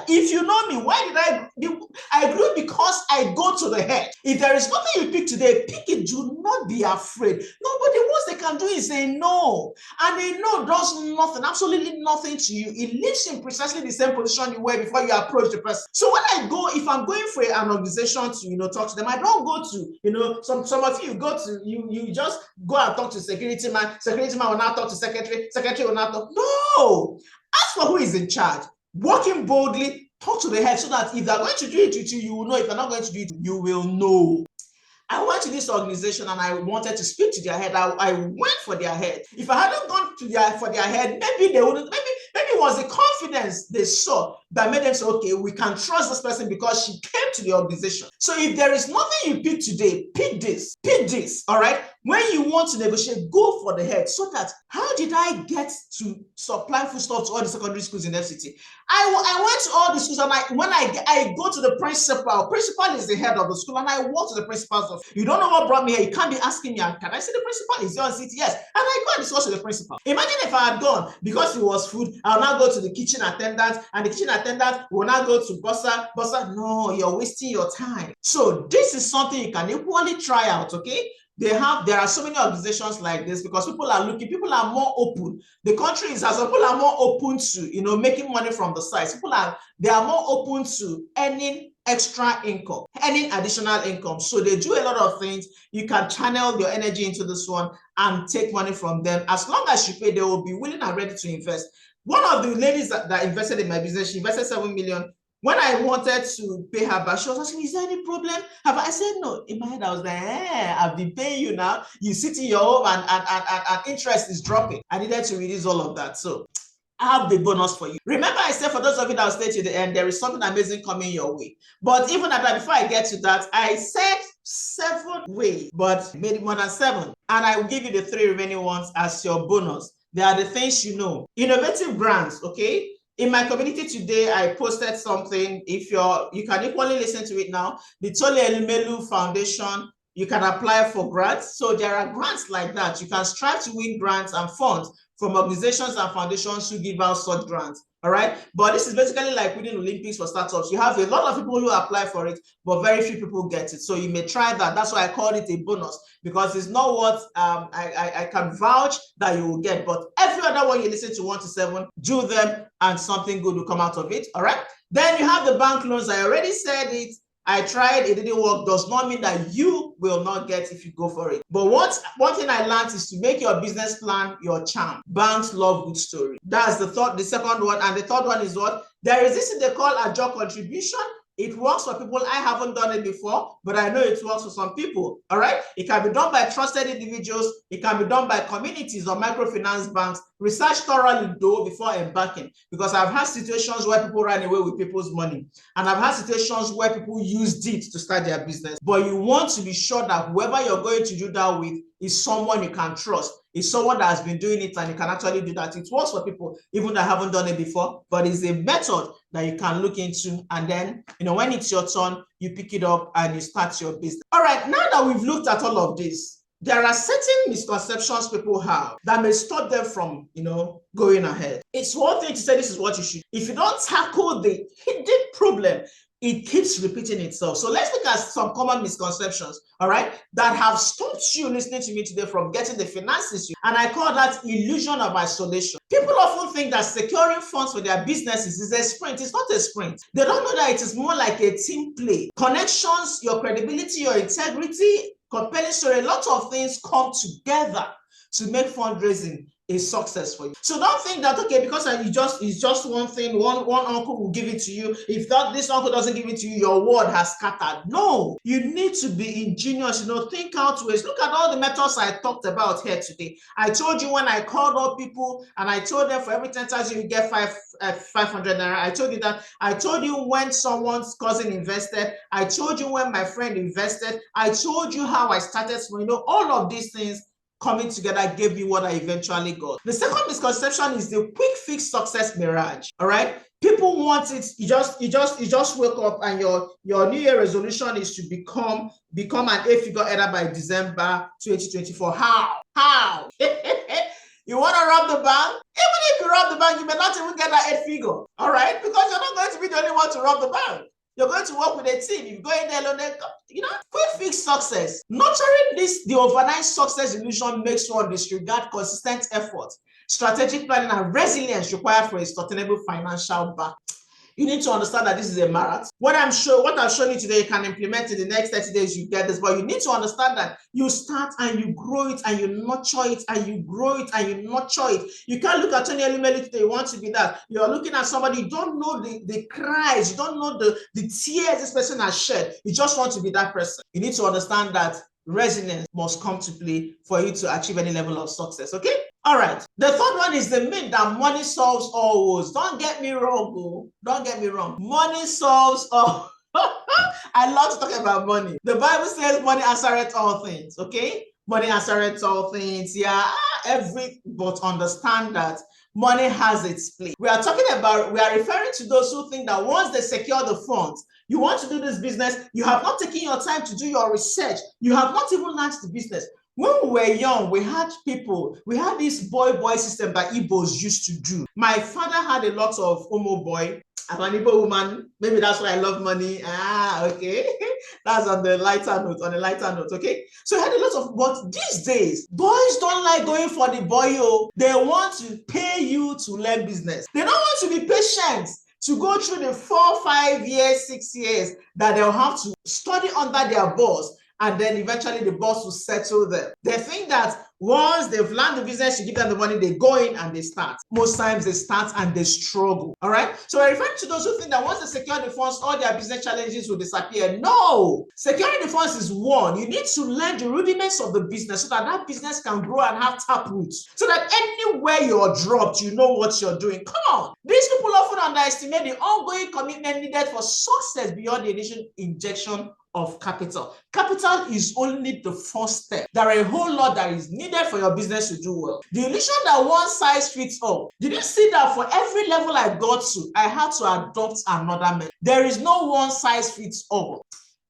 If you know me, why did I grew because I go to the head. If there is nothing you pick today, pick it. Do not be afraid. Nobody, what they can do is say no. And a no does nothing, absolutely nothing to you. It leaves you in precisely the same position you were before you approach the person. So when I go, if I'm going for an organization to, you know, talk to them, I don't go to, you know, some of you go to, you just go and talk to security man will now talk to secretary will now talk. No! Ask for who is in charge. Walking boldly, talk to the head so that if they're going to do it with you, you will know. If they're not going to do it, you will know. I went to this organization and I wanted to speak to their head. I went for their head. If I hadn't gone for their head, maybe they wouldn't, maybe it was the confidence they saw that made them say, okay, we can trust this person because she came to the organization. So if there is nothing you pick today, pick this, all right? When you want to negotiate, go for the head. So that, how did I get to supply foodstuff to all the secondary schools in FCT? I went to all the schools, and when I go to the principal is the head of the school, and I walk to the principal's office. You don't know what brought me here. You can't be asking me, can I see the principal? Is he on seat? Yes. And I go and discuss with the principal. Imagine if I had gone, because it was food, I'll now go to the kitchen attendant, and the kitchen attendant will now go to Bossa. No, you're wasting your time. So this is something you can equally try out, okay? There are so many organizations like this, because people are more open. The country is, as people are more open to, making money from the side. They are more open to earning extra income, earning additional income. So they do a lot of things. You can channel your energy into this one and take money from them. As long as you pay, they will be willing and ready to invest. One of the ladies that invested in my business, she invested 7 million. When I wanted to pay her back, she was asking me, is there any problem? I said, no. In my head, I was like, I've been paying you now. You sit in your home and interest is dropping. I needed to release all of that. So I have the bonus for you. Remember, I said, for those of you that will stay to the end, there is something amazing coming your way. But even at that, before I get to that, I said 7 ways, but made it more than 7. And I will give you the 3 remaining ones as your bonus. They are the things you know. Innovative grants, okay? In my community today, I posted something. If you can equally listen to it now. The Tole Elumelu Foundation, you can apply for grants. So there are grants like that. You can strive to win grants and funds from organizations and foundations who give out such grants. All right. But this is basically like winning Olympics for startups. You have a lot of people who apply for it, but very few people get it. So you may try that. That's why I called it a bonus, because it's not what I can vouch that you will get. But every other one you listen to 1 to 7, do them and something good will come out of it. All right. Then you have the bank loans. I already said it. I tried, it didn't work. Does not mean that you will not get if you go for it. But one thing I learned is to make your business plan your charm. Banks love good story. That's the second one. And the third one is what? There is this thing they call a job contribution. It works for people. I haven't done it before, but I know it works for some people. All right. It can be done by trusted individuals. It can be done by communities or microfinance banks. Research thoroughly though before embarking, because I've had situations where people ran away with people's money, and I've had situations where people used it to start their business. But you want to be sure that whoever you're going to do that with is someone you can trust. Is someone that has been doing it and you can actually do that. It works for people even that haven't done it before, but it's a method that you can look into, and then when it's your turn, you pick it up and you start your business. All right, now that we've looked at all of this, there are certain misconceptions people have that may stop them from, going ahead. It's one thing to say this is what you should. If you don't tackle the hidden problem, it keeps repeating itself. So let's look at some common misconceptions, all right, that have stopped you listening to me today from getting the finances. And I call that illusion of isolation. People often think that securing funds for their businesses is a sprint. It's not a sprint. They don't know that it is more like a team play. Connections, your credibility, your integrity, compelling story, a lot of things come together to make fundraising a success for you. So don't think that, okay, because it's just one thing, one uncle will give it to you. If this uncle doesn't give it to you, your world has scattered. No, you need to be ingenious, think out ways. Look at all the methods I talked about here today. I told you when I called all people and I told them for every 10,000 you get 500 naira. I told you that. I told you when someone's cousin invested. I told you when my friend invested. I told you how I started. All of these things coming together gave me what I eventually got. The second misconception is the quick fix success mirage. All right. People want it. You just wake up and your New Year resolution is to become an 8-figure earner by December 2024. How? You want to rob the bank? Even if you rob the bank, you may not even get that 8-figure. All right, because you're not going to be the only one to rob the bank. You're going to work with a team. If you go in there alone, quick fix success. Nurturing the overnight success illusion makes one disregard consistent effort, strategic planning, and resilience required for a sustainable financial back. You need to understand that this is a marathon. What I've shown you today, you can implement in the next 30 days, you get this. But you need to understand that you start and you grow it and you nurture it and you grow it and you nurture it. You can't look at Tony Elumelu today, you want to be that. You're looking at somebody, you don't know the cries, you don't know the tears this person has shed. You just want to be that person. You need to understand that resilience must come to play for you to achieve any level of success, okay? All right. The third one is the myth that money solves all woes. Don't get me wrong, oh. Don't get me wrong. Money solves all. I love to talk about money. The Bible says money answereth all things, okay? money answers all things. Yeah, but understand that money has its place. We are referring to those who think that once they secure the funds, you want to do this business, you have not taken your time to do your research, you have not even launched the business. When we were young, we had this boy system that Igbos used to do. My father had a lot of Omo boy. I'm an Igbo woman. Maybe that's why I love money. Okay. That's on the lighter note, okay? So I had a lot of, but these days, boys don't like going for the boyo. They want to pay you to learn business. They don't want to be patient to go through the 4, 5 years, 6 years that they'll have to study under their boss, and then eventually the boss will settle them. They think that once they've learned the business, you give them the money, they go in and they start. Most times they start and they struggle. All right. So I refer to those who think that once they secure the funds, all their business challenges will disappear. No. Securing the funds is one. You need to learn the rudiments of the business so that that business can grow and have tap roots. So that anywhere you're dropped, you know what you're doing. Come on. These people often underestimate the ongoing commitment needed for success beyond the initial injection of capital. Capital is only the first step. There are a whole lot that is needed for your business to do well. The illusion that one size fits all. Did you see that for every level I got to, I had to adopt another method? There is no one size fits all.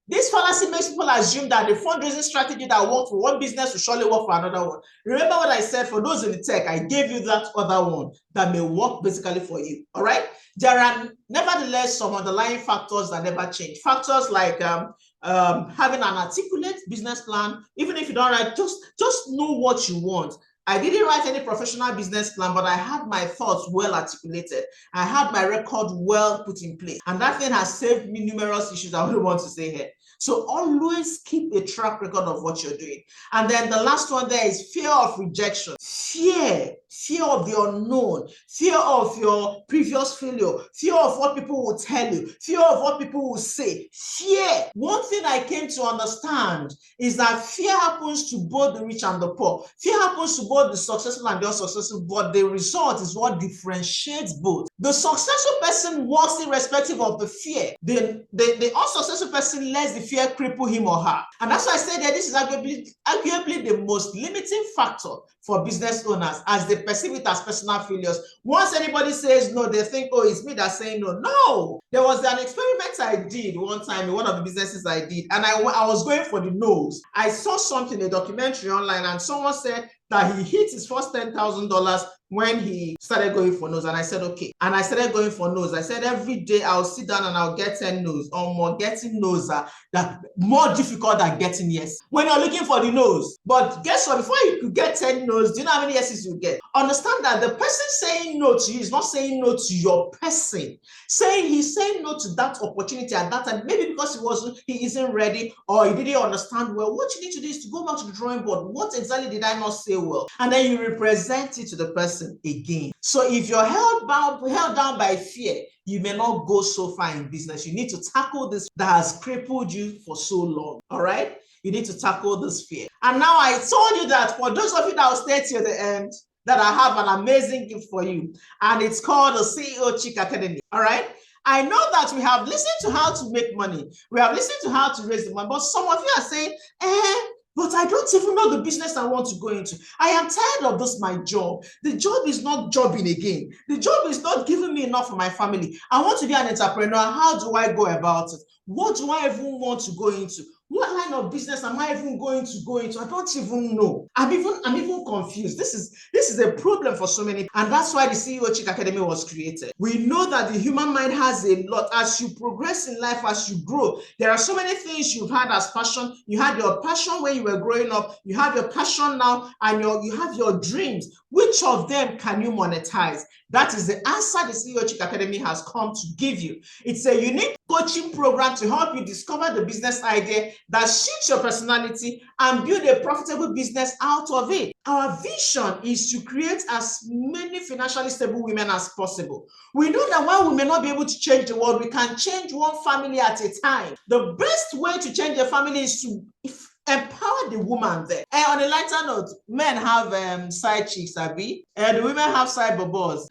This fallacy makes people assume that the fundraising strategy that worked for one business will surely work for another one. Remember what I said, for those in the tech, I gave you that other one that may work basically for you, all right? There are nevertheless some underlying factors that never change. Factors like having an articulate business plan. Even if you don't write, just know what you want. I didn't write any professional business plan, but I had my thoughts well articulated. I had my record well put in place. And that thing has saved me numerous issues I wouldn't want to say here. So always keep a track record of what you're doing. And then the last one there is fear of rejection. Fear of the unknown, fear of your previous failure, fear of what people will tell you, fear of what people will say. Fear. One thing I came to understand is that fear happens to both the rich and the poor. Fear happens to both the successful and the unsuccessful, but the result is what differentiates both. The successful person works irrespective of the fear. The unsuccessful person lets the fear cripple him or her. And that's why I say that this is arguably the most limiting factor for business owners, as they perceive it as personal failures. Once anybody says no, they think, oh, it's me that's saying no. No! There was an experiment I did one time in one of the businesses I did, and I was going for the no's. I saw something, a documentary online, and someone said that he hit his first $10,000 when he started going for no's. And I said, okay. And I started going for no's. I said, every day I'll sit down and I'll get 10 no's or more. Getting no's are that more difficult than getting yes when you're looking for the no's. But guess what? Before you could get 10 no's, do you know how many yeses you get? Understand that the person saying no to you is not saying no to your person. He's saying no to that opportunity at that time, maybe because he isn't ready, or he didn't understand well. What you need to do is to go back to the drawing board. What exactly did I not say well? And then you represent it to the person again. So if you're held down by fear, you may not go so far in business. You need to tackle this that has crippled you for so long. All right? You need to tackle this fear. And now I told you that for those of you that will stay till the end, that I have an amazing gift for you. And it's called the CEO Chick Academy. All right? I know that we have listened to how to make money. We have listened to how to raise the money. But some of you are saying, but I don't even know the business I want to go into. I am tired of this, my job. The job is not jobbing again. The job is not giving me enough for my family. I want to be an entrepreneur. How do I go about it? What do I even want to go into? What line of business am I even going to go into? I don't even know. I'm even confused. This is a problem for so many, and that's why the CEO Chick Academy was created. We know that the human mind has a lot. As you progress in life, as you grow, there are so many things you've had as passion. You had your passion when you were growing up. You have your passion now, and you have your dreams. Which of them can you monetize? That is the answer the CEO Chick Academy has come to give you. It's a unique coaching program to help you discover the business idea that suits your personality and build a profitable business out of it. Our vision is to create as many financially stable women as possible. We know that while we may not be able to change the world, we can change one family at a time. The best way to change a family is to Empower the woman there. And on a lighter note, men have side chicks, Abby, and the women have side bobos.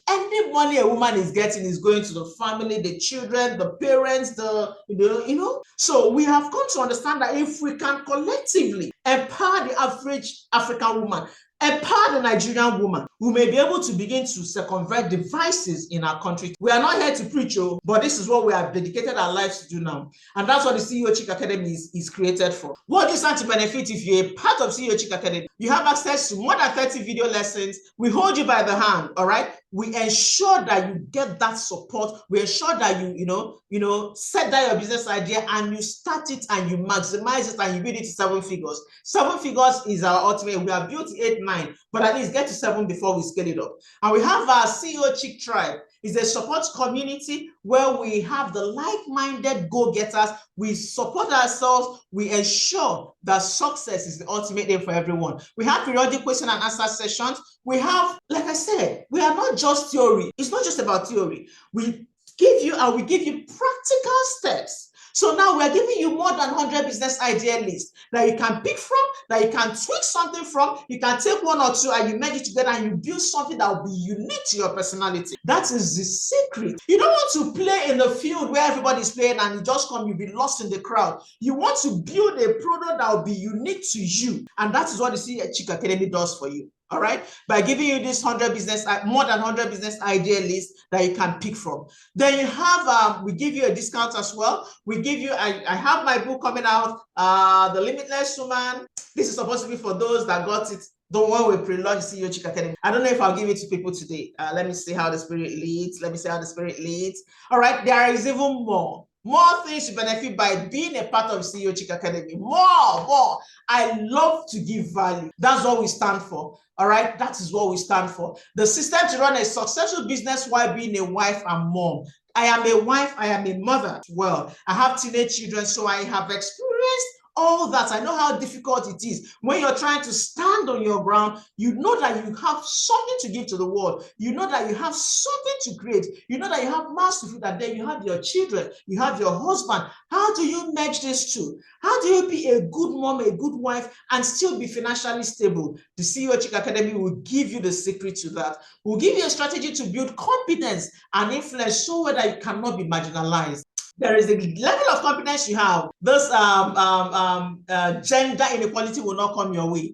Any money a woman is getting is going to the family, the children, the parents, So we have come to understand that if we can collectively empower the average African woman, empower the Nigerian woman, we may be able to begin to circumvent the vices in our country. We are not here to preach, but this is what we have dedicated our lives to do now. And that's what the CEO Chick Academy is created for. What do you stand to benefit if you're a part of CEO Chick Academy? You have access to more than 30 video lessons. We hold you by the hand, all right? We ensure that you get that support. We ensure that you set down your business idea and you start it and you maximize it and you build it to 7 figures. 7 figures is our ultimate. We have built 8, 9, but at least get to 7 before we scale it up. And we have our CEO Chick Tribe. It's a support community where we have the like-minded go-getters. We support ourselves. We ensure that success is the ultimate aim for everyone. We have periodic question and answer sessions. We have, like I said, we are not just theory. It's not just about theory. We give you practical steps. So now we're giving you more than 100 business idea lists that you can pick from, that you can tweak something from. You can take 1 or 2 and you merge it together and you build something that will be unique to your personality. That is the secret. You don't want to play in the field where everybody's playing and you just come, you'll be lost in the crowd. You want to build a product that will be unique to you. And that is what the CEO Chick Academy does for you. All right, by giving you this more than 100 business idea list that you can pick from. Then you have, we give you a discount as well. We give you, I have my book coming out, The Limitless Woman. This is supposed to be for those that got it. Don't worry, we pre-launch CEO Chick Academy. I don't know if I'll give it to people today. Let me see how the Spirit leads. All right, there is even more. More things to benefit by being a part of CEO Chick Academy. More. I love to give value. That's what we stand for. All right, that is what we stand for. The system to run a successful business while being a wife and mom. I am a wife, I am a mother. Well, I have teenage children, so I have experienced all that. I know how difficult it is. When you're trying to stand on your ground, you know that you have something to give to the world. You know that you have something to create. You know that you have mouths to feed, and then you have your children, you have your husband. How do you merge these two? How do you be a good mom, a good wife, and still be financially stable? The CEO Chick Academy will give you the secret to that. We'll give you a strategy to build competence and influence so that you cannot be marginalized. There is a level of confidence you have. This gender inequality will not come your way.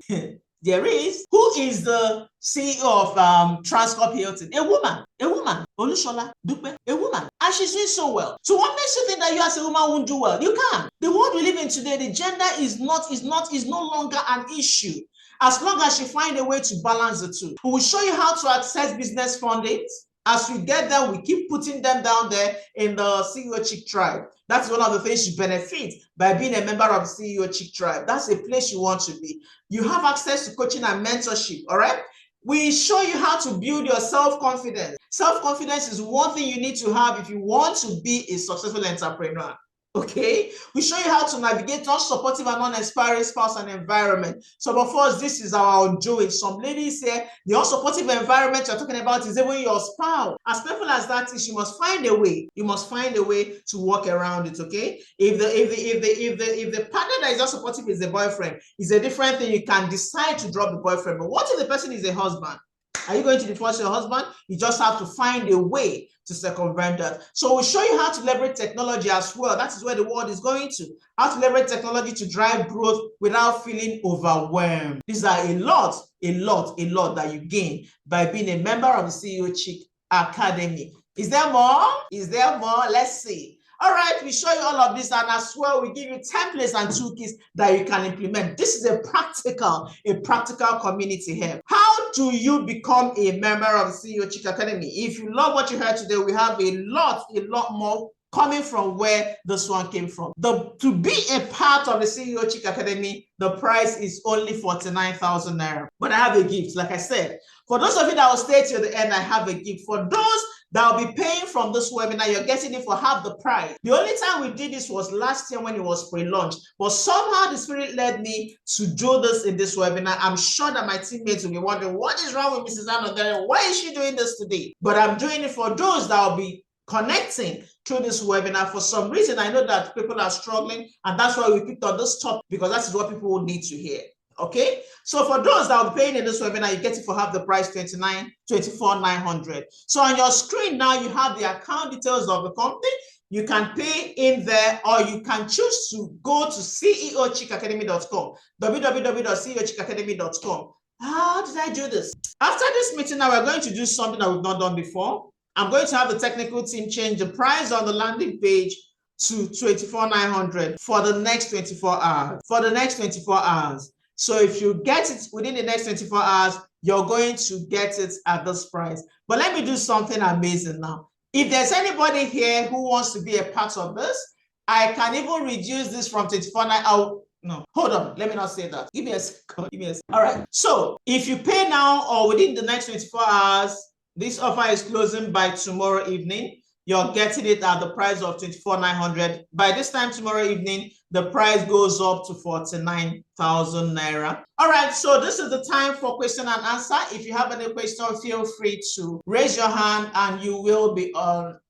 There is. Who is the CEO of Transcorp Hilton? A woman. Olushola Dupe. A woman. And she's doing so well. So what makes you think that you as a woman won't do well? You can. The world we live in today, the gender is no longer an issue. As long as you find a way to balance the two. We will show you how to access business funding. As we get them, we keep putting them down there in the CEO Chick Tribe. That's one of the things you benefit by being a member of the CEO Chick Tribe. That's a place you want to be. You have access to coaching and mentorship, all right? We show you how to build your self-confidence. Self-confidence is one thing you need to have if you want to be a successful entrepreneur. Okay, we show you how to navigate unsupportive and uninspiring spouse and environment. Some of us, this is our undoing. Some ladies say the unsupportive environment you're talking about is even your spouse. As painful as that is, you must find a way. You must find a way to work around it. Okay, if the partner that is not supportive is the boyfriend, it's a different thing. You can decide to drop the boyfriend. But what if the person is a husband? Are you going to divorce your husband? You just have to find a way to circumvent that. So we'll show you how to leverage technology as well. That is where the world is going to. How to leverage technology to drive growth without feeling overwhelmed. These are a lot that you gain by being a member of the CEO Chick Academy. Is there more? Let's see. All right, we show you all of this, and as well, we give you templates and toolkits that you can implement. This is a practical community here. How do you become a member of the CEO Chick Academy? If you love what you heard today, we have a lot more coming from where this one came from. To be a part of the CEO Chick Academy, the price is only 49,000 naira. But I have a gift, like I said. For those of you that will stay till the end, I have a gift. For those that will be paying from this webinar, you're getting it for half the price. The only time we did this was last year when it was pre-launch, but somehow the Spirit led me to do this in this webinar. I'm sure that my teammates will be wondering, what is wrong with Mrs. Anodere? Why is she doing this today? But I'm doing it for those that will be connecting through this webinar. For some reason, I know that people are struggling, and that's why we picked on this topic, because that is what people will need to hear. Okay, so for those that will be paying in this webinar, you get it for half the price, $24,900. So on your screen now, you have the account details of the company. You can pay in there, or you can choose to go to ceochickacademy.com, www.ceochickacademy.com. How did I do this? After this meeting, now we're going to do something that we've not done before. I'm going to have the technical team change the price on the landing page to $24,900 for the next 24 hours. For the next 24 hours. So if you get it within the next 24 hours, you're going to get it at this price. But let me do something amazing now. If there's anybody here who wants to be a part of this, I can even reduce this from $24,900. No, hold on. Let me not say that. Give me a second. All right. So if you pay now or within the next 24 hours, this offer is closing by tomorrow evening. You're getting it at the price of $24,900. By this time tomorrow evening, the price goes up to 49,000 naira. All right, so this is the time for question and answer. If you have any question, feel free to raise your hand and you will be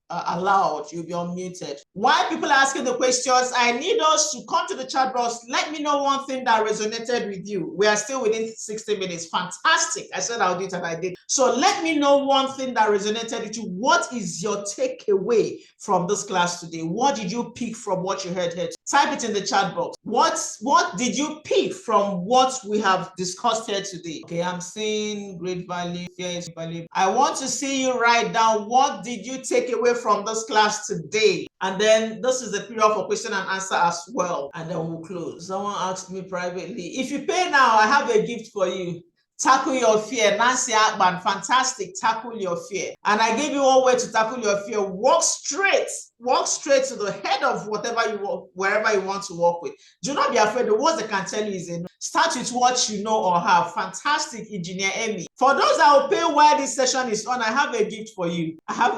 allowed. You'll be unmuted. While people are asking the questions, I need us to come to the chat box. Let me know one thing that resonated with you. We are still within 60 minutes. Fantastic. I said I'll do it and I did. So let me know one thing that resonated with you. What is your takeaway from this class today? What did you pick from what you heard here? Type it in the chat box. What did you pick from what we have discussed here today? Okay, I'm seeing great value. Yes, value. I want to see you write down what did you take away from this class today. And then this is the period for question and answer as well. And then we'll close. Someone asked me privately, if you pay now, I have a gift for you. Tackle your fear. Nancy Akban, fantastic. Tackle your fear. And I gave you one way to tackle your fear. Walk straight to the head of whatever you want, wherever you want to work with. Do not be afraid. The words they can tell you is enough. Start with what you know or have. Fantastic, Engineer Emmy. For those that will pay while this session is on, I have a gift for you. Are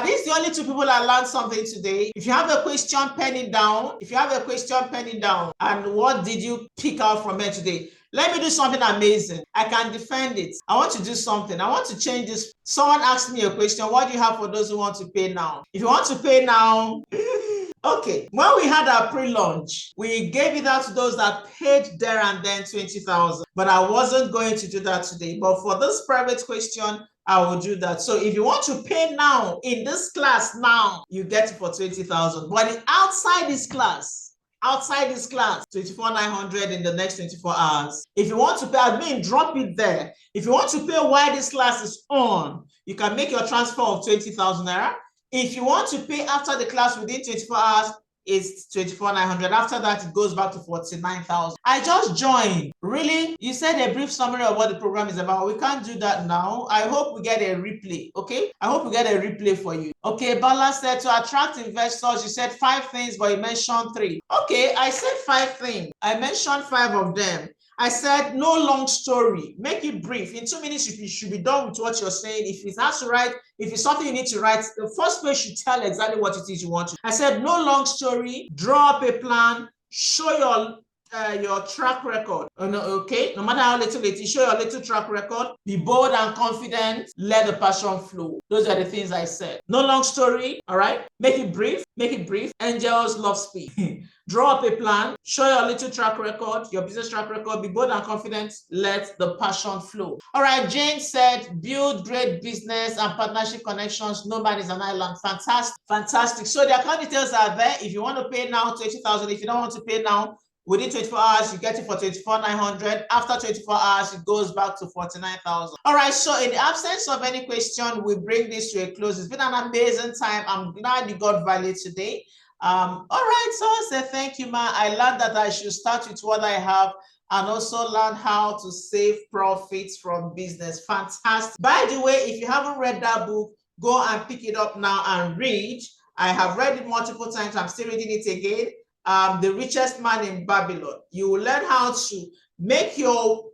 these the only two people that learned something today? If you have a question, pen it down. And what did you pick out from here today? Let me do something amazing. I can defend it. I want to do something. I want to change this. Someone asked me a question. What do you have for those who want to pay now? If you want to pay now, okay. When we had our pre-launch, we gave it out to those that paid there and then 20,000. But I wasn't going to do that today. But for this private question, I will do that. So if you want to pay now in this class now, you get it for 20,000. But outside this class, 24,900 in the next 24 hours. If you want to pay, I mean, drop it there. If you want to pay while this class is on, you can make your transfer of 20,000 naira. If you want to pay after the class within 24 hours, it's 24,900. After that, it goes back to 49,000. I just joined. Really? You said a brief summary of what the program is about. We can't do that now. I hope we get a replay, okay? I hope we get a replay for you. Okay, Bala said to attract investors, you said 5 things, but you mentioned 3. Okay, I said 5 things. I mentioned 5 of them. I said, no long story. Make it brief. In 2 minutes, you should be done with what you're saying. If it has to write, if it's something you need to write, the first page should tell exactly what it is you want to. I said, no long story. Draw up a plan. Show your track record. Okay, no matter how little it is, show your little track record. Be bold and confident. Let the passion flow. Those are the things I said. No long story. All right. Make it brief. Angels love speed. Draw up a plan. Show your little track record, your business track record. Be bold and confident. Let the passion flow. All right. Jane said, build great business and partnership connections. No man is an island. Fantastic. So the account details are there. If you want to pay now, 20,000. If you don't want to pay now, within 24 hours, you get it for 24,900. After 24 hours, it goes back to 49,000. All right, so in the absence of any question, we bring this to a close. It's been an amazing time. I'm glad you got value today. All right, so I say thank you, ma. I learned that I should start with what I have and also learn how to save profits from business. Fantastic. By the way, if you haven't read that book, go and pick it up now and read. I have read it multiple times. I'm still reading it again. The Richest Man in Babylon. You will learn how to make your,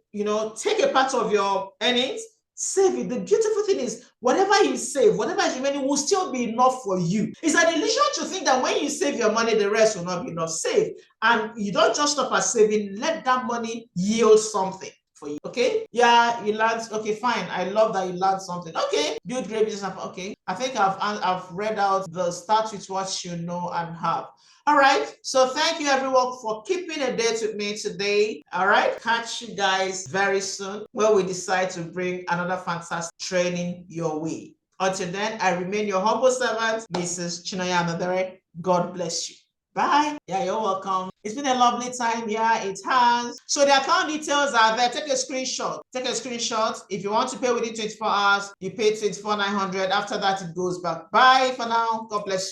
take a part of your earnings, save it. The beautiful thing is, whatever you save, whatever is remaining will still be enough for you. It's an illusion to think that when you save your money, the rest will not be enough. Save. And you don't just stop at saving, let that money yield something. for you. Okay, yeah, you learned. Okay, fine. I love that you learned something. Okay, build great business. Okay, I think I've read out the start with what you know and have. All right, so thank you everyone for keeping a date with me today. All right, catch you guys very soon when we decide to bring another fantastic training your way. Until then, I remain your humble servant, Mrs. Chinaya Nadere. God bless you. Bye. Yeah, you're welcome. It's been a lovely time. Yeah, it has. So the account details are there. Take a screenshot. Take a screenshot. If you want to pay within 24 hours, you pay 24,900. After that, it goes back. Bye for now. God bless you.